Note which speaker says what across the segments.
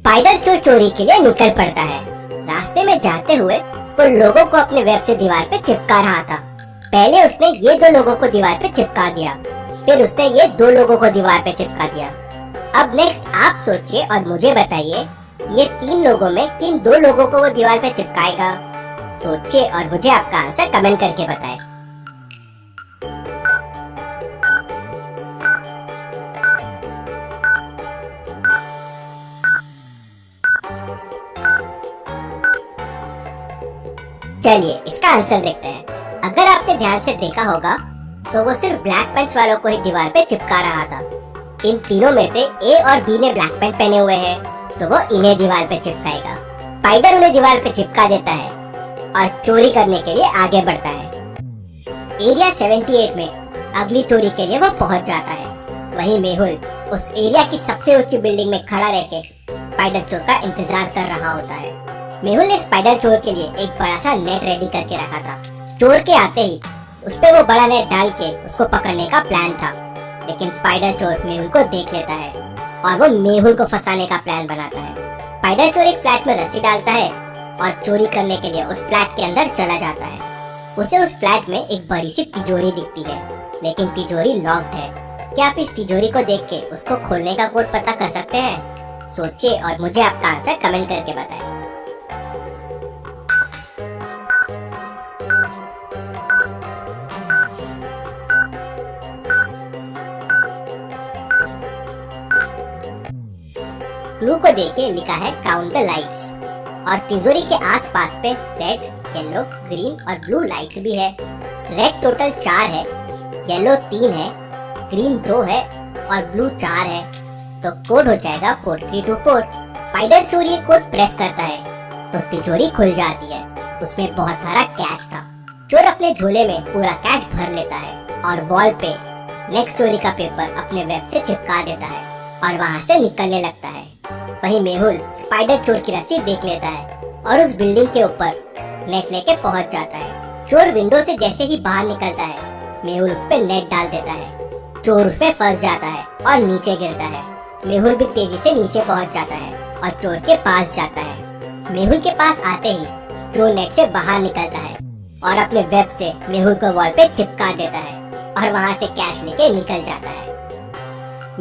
Speaker 1: Spider चोर चोरी के लिए निकल पड़ता है। रास्ते में जाते हुए वो लोगों को अपने वेब से दीवार पे चिपका रहा था। पहले उसने ये 2 लोगों को दीवार पे चिपका दिया, फिर उसने ये 2 लोगों को दीवार पे चिपका दिया। अब नेक्स्ट आप सोचिए और मुझे बताइए, ये 3 लोगों में किन 2 लोगों को वो दीवार पे चिपकाएगा? सोचिए और मुझे आपका आंसर कमेंट करके बताएं। चलिए इसका आंसर देखते हैं। अगर आपने ध्यान से देखा होगा तो वो सिर्फ ब्लैक पैंट्स वालों को ही दीवार पे चिपका रहा था। इन तीनों में से ए और बी ने ब्लैक पैंट पहने हुए हैं, तो वो इन्हें दीवार पे चिपकाएगा। स्पाइडर उन्हें दीवार पे चिपका देता है और चोरी करने के लिए आगे बढ़ता है। एरिया 78 में अगली चोरी के लिए वो पहुंच जाता है। वहीं मेहुल उस एरिया की सबसे ऊंची बिल्डिंग में खड़ा रहकर स्पाइडर चोर का इंतजार कर रहा होता है। मेहुल ने स्पाइडर चोर के लिए एक बड़ा सा नेट रेडी करके रखा था। चोर के आते ही उस पे वो बड़ा नेट डाल के उसको पकड़ने का प्लान था, लेकिन स्पाइडर चोर मेहुल को देख लेता है और वो मेहुल को फंसाने का प्लान बनाता है। स्पाइडर चोर एक फ्लैट में रस्सी डालता है और चोरी करने के लिए उस फ्लैट के अंदर चला जाता है। उसे उस फ्लैट में एक बड़ी सी तिजोरी दिखती है, लेकिन तिजोरी लॉक्ड है। क्या आप इस तिजोरी को देख के उसको खोलने का कोड पता कर सकते हैं? सोचिए और मुझे आपका आंसर कमेंट करके बताएं। क्लू को देखिए, लिखा है काउंट द लाइट्स और तिजोरी के आसपास पे रेड, येलो, ग्रीन और ब्लू लाइट्स भी है। रेड टोटल 4 है, येलो 3 है, ग्रीन 2 है और ब्लू 4 है, तो कोड हो जाएगा 4324। स्पाइडर चोर ये कोड प्रेस करता है तो तिजोरी खुल जाती है। उसमें बहुत सारा कैश था। चोर अपने झोले में पूरा कैश भर लेता है और वॉल पे नेक्स्ट चोरी का पेपर अपने वेब से चिपका देता है और वहाँ से निकलने लगता है। वहीं मेहुल स्पाइडर चोर की रस्सी देख लेता है और उस बिल्डिंग के ऊपर नेट लेके पहुंच जाता है। चोर विंडो से जैसे ही बाहर निकलता है, मेहुल उस पे नेट डाल देता है। चोर उस पे फंस जाता है और नीचे गिरता है। मेहुल भी तेजी से नीचे पहुंच जाता है और चोर के पास जाता है। मेहुल के पास आते ही चोर नेट से बाहर निकलता है और अपने वेब से मेहुल को वॉल पे चिपका देता है और वहाँ से कैश लेके निकल जाता है।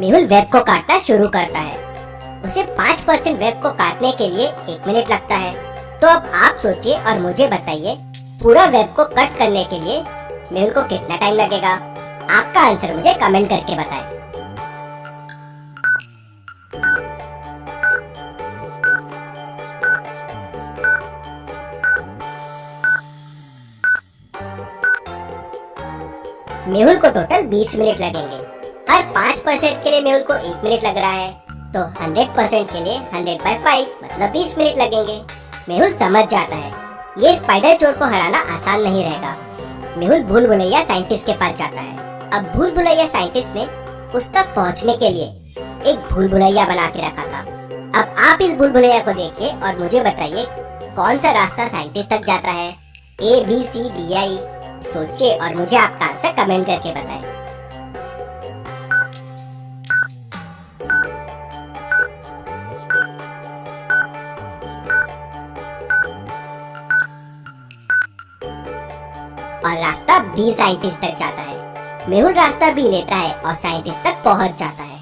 Speaker 1: मेहुल वेब को काटना शुरू करता है। उसे 5% वेब को काटने के लिए 1 मिनट लगता है। तो अब आप सोचिए और मुझे बताइए, पूरा वेब को कट करने के लिए मेहुल को कितना टाइम लगेगा? आपका आंसर मुझे कमेंट करके बताएं। मेहुल को टोटल 20 मिनट लगेंगे। हर 5% के लिए मेहुल को 1 मिनट लग रहा है, तो 100% के लिए 100/5 मतलब 20 मिनट लगेंगे। मेहुल समझ जाता है ये स्पाइडर चोर को हराना आसान नहीं रहेगा। मेहुल भूल भुलैया साइंटिस्ट के पास जाता है। अब भूल भुलैया साइंटिस्ट ने उस तक पहुंचने के लिए एक भूल भुलैया बना के रखा था। अब आप इस भूल भुलैया को देखिए और मुझे बताइए कौन सा रास्ता साइंटिस्ट तक जाता है? ABCDI। सोचिए और मुझे आपका आंसर कमेंट करके बताएं। और रास्ता बी साइंटिस्ट तक जाता है। मेहुल रास्ता बी लेता है और साइंटिस्ट तक पहुंच जाता है।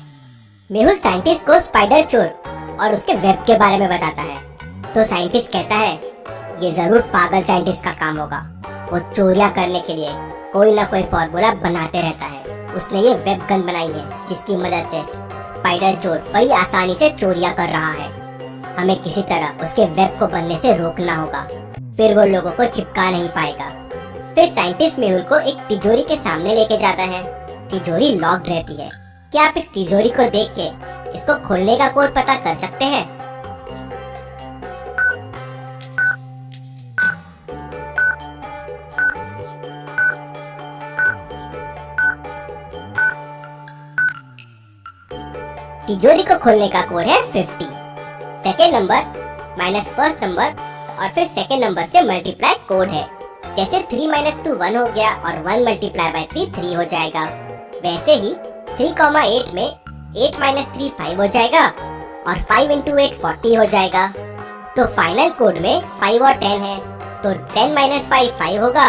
Speaker 1: मेहुल साइंटिस्ट को स्पाइडर चोर और उसके वेब के बारे में बताता है, तो साइंटिस्ट कहता है ये जरूर पागल साइंटिस्ट का काम होगा। वो चोरियां करने के लिए कोई ना कोई फॉर्मूला बनाते रहता है। उसने ये वेब गन बनाई है जिसकी मदद से स्पाइडर चोर बड़ी आसानी से चोरियां कर रहा है। हमें किसी तरह उसके वेब को बनने से रोकना होगा, फिर वो लोगों को चिपका नहीं पाएगा। फिर साइंटिस्ट मेहुल को एक तिजोरी के सामने लेके जाता है। तिजोरी लॉक्ड रहती है। क्या आप इस तिजोरी को देख के इसको खोलने का कोड पता कर सकते हैं? तिजोरी को खोलने का कोड है 50। Second number minus first number और फिर सेकेंड नंबर से मल्टीप्लाई कोड है। जैसे 3 - 2 1 हो गया और 1 × 3 3 हो जाएगा, वैसे ही 3,8 में 8 - 3 5 हो जाएगा और 5 इंटू 8 40 हो जाएगा। तो फाइनल कोड में 5 और 10 है, तो 10 माइनस 5 5 होगा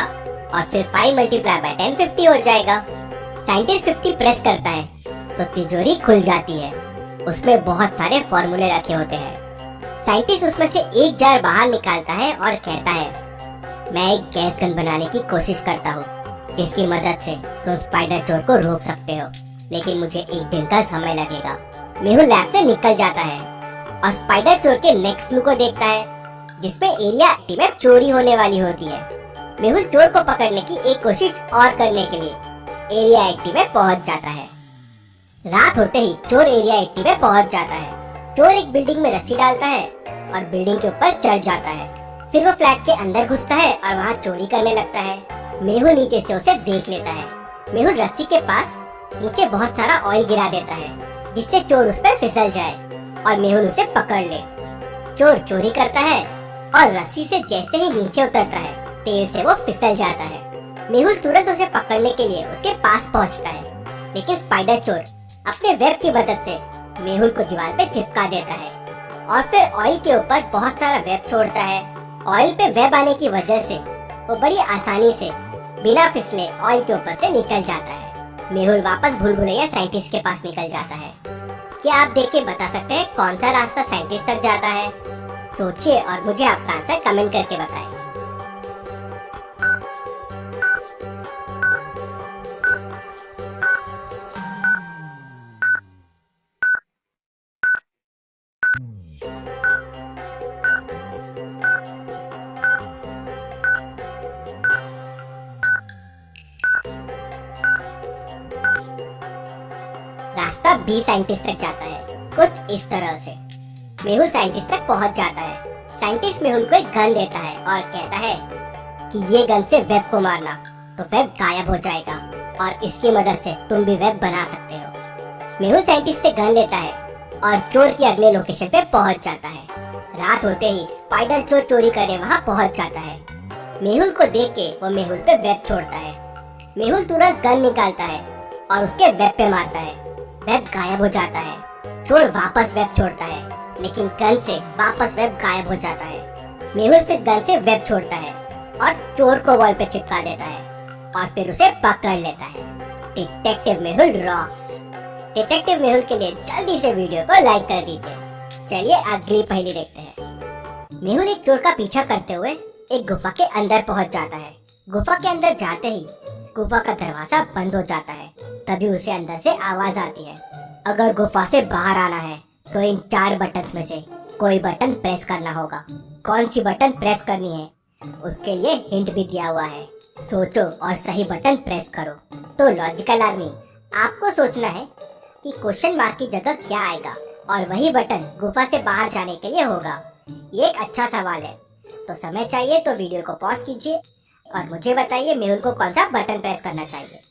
Speaker 1: और फिर 5 मल्टीप्लाई बाय 10 50 हो जाएगा। साइंटिस्ट 50 प्रेस करता है तो तिजोरी खुल जाती है। उसमें बहुत सारे फॉर्मूले रखे होते हैं। साइंटिस्ट उसमें से एक जार बाहर निकालता है और कहता है, मैं एक गैस गन बनाने की कोशिश करता हूँ जिसकी मदद से तुम स्पाइडर चोर को रोक सकते हो, लेकिन मुझे एक दिन का समय लगेगा। मेहुल लैब से निकल जाता है और स्पाइडर चोर के नेक्स्ट क्लू को देखता है जिसमें एरिया एक्टिव में चोरी होने वाली होती है। मेहुल चोर को पकड़ने की एक कोशिश और करने के लिए एरिया एक्टिव में पहुंच जाता है। रात होते ही चोर एरिया एक्टिव में पहुंच जाता है। चोर एक बिल्डिंग में रस्सी डालता है और बिल्डिंग के ऊपर चढ़ जाता है। फिर वो फ्लैट के अंदर घुसता है और वहाँ चोरी करने लगता है। मेहुल नीचे से उसे देख लेता है। मेहुल रस्सी के पास नीचे बहुत सारा ऑयल गिरा देता है जिससे चोर उस पर फिसल जाए और मेहुल उसे पकड़ ले। चोर चोरी करता है और रस्सी से जैसे ही नीचे उतरता है तेल से वो फिसल जाता है। मेहुल तुरंत उसे पकड़ने के लिए उसके पास पहुंचता है, लेकिन स्पाइडर चोर अपने वेब की मदद से मेहुल को दीवार पे चिपका देता है और फिर ऑयल के ऊपर बहुत सारा वेब छोड़ता है। ऑयल पे वेब आने की वजह से वो बड़ी आसानी से बिना फिसले ऑयल के ऊपर से निकल जाता है। मेहुल वापस भूल-भुलैया साइंटिस्ट के पास निकल जाता है। क्या आप देख के बता सकते हैं कौन सा रास्ता साइंटिस्ट तक जाता है? सोचिए और मुझे आपका आंसर कमेंट करके बताएं। रास्ता भी साइंटिस्ट तक जाता है कुछ इस तरह से। मेहुल साइंटिस्ट तक पहुंच जाता है। साइंटिस्ट मेहुल को एक गन देता है और कहता है कि ये गन से वेब को मारना तो वेब गायब हो जाएगा और इसकी मदद से तुम भी वेब बना सकते हो। मेहुल साइंटिस्ट से गन लेता है और चोर की अगले लोकेशन पे पहुंच जाता है। रात होते ही स्पाइडर चोर चोरी करने वहाँ पहुंच जाता है। मेहुल को देख के वो मेहुल पे वेब छोड़ता है। मेहुल तुरंत गन निकालता है और उसके वेब पे मारता है। वेब गायब हो जाता है। चोर वापस वेब छोड़ता है, लेकिन गन से वापस वेब गायब हो जाता है। मेहुल फिर गन से वेब छोड़ता है और चोर को वॉल पे चिपका देता है और फिर उसे पकड़ लेता है। Detective Mehul rocks. Detective Mehul के लिए जल्दी से वीडियो को लाइक कर दीजिए। चलिए अगली पहेली देखते हैं। मेहुल एक चोर का पीछा करते हुए एक गुफा के अंदर पहुंच जाता है। गुफा के अंदर जाते ही गुफा का दरवाजा बंद हो जाता है। तभी उसे अंदर से आवाज आती है, अगर गुफा से बाहर आना है तो इन 4 बटन्स में से कोई बटन प्रेस करना होगा। कौन सी बटन प्रेस करनी है उसके लिए हिंट भी दिया हुआ है। सोचो और सही बटन प्रेस करो। तो लॉजिकल आर्मी, आपको सोचना है कि क्वेश्चन मार्क की जगह क्या आएगा और वही बटन गुफा से बाहर जाने के लिए होगा। ये एक अच्छा सवाल है। तो समय चाहिए तो वीडियो को पॉज कीजिए और मुझे बताइए मेहुल को कौन सा बटन प्रेस करना चाहिए।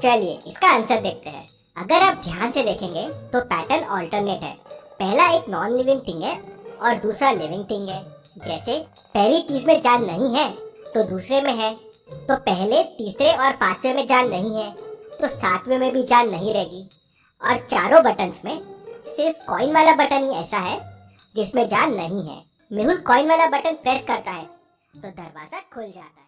Speaker 1: चलिए इसका आंसर देखते हैं। अगर आप ध्यान से देखेंगे तो पैटर्न ऑल्टरनेट है। पहला एक नॉन लिविंग थिंग है और दूसरा लिविंग थिंग है। जैसे पहली चीज में जान नहीं है तो दूसरे में है, तो पहले, तीसरे और पांचवे में जान नहीं है तो सातवें में भी जान नहीं रहेगी। और चारों बटन्स में सिर्फ कॉइन वाला बटन ही ऐसा है जिसमें जान नहीं है। मेहुल कॉइन वाला बटन प्रेस करता है तो दरवाजा खुल जाता है।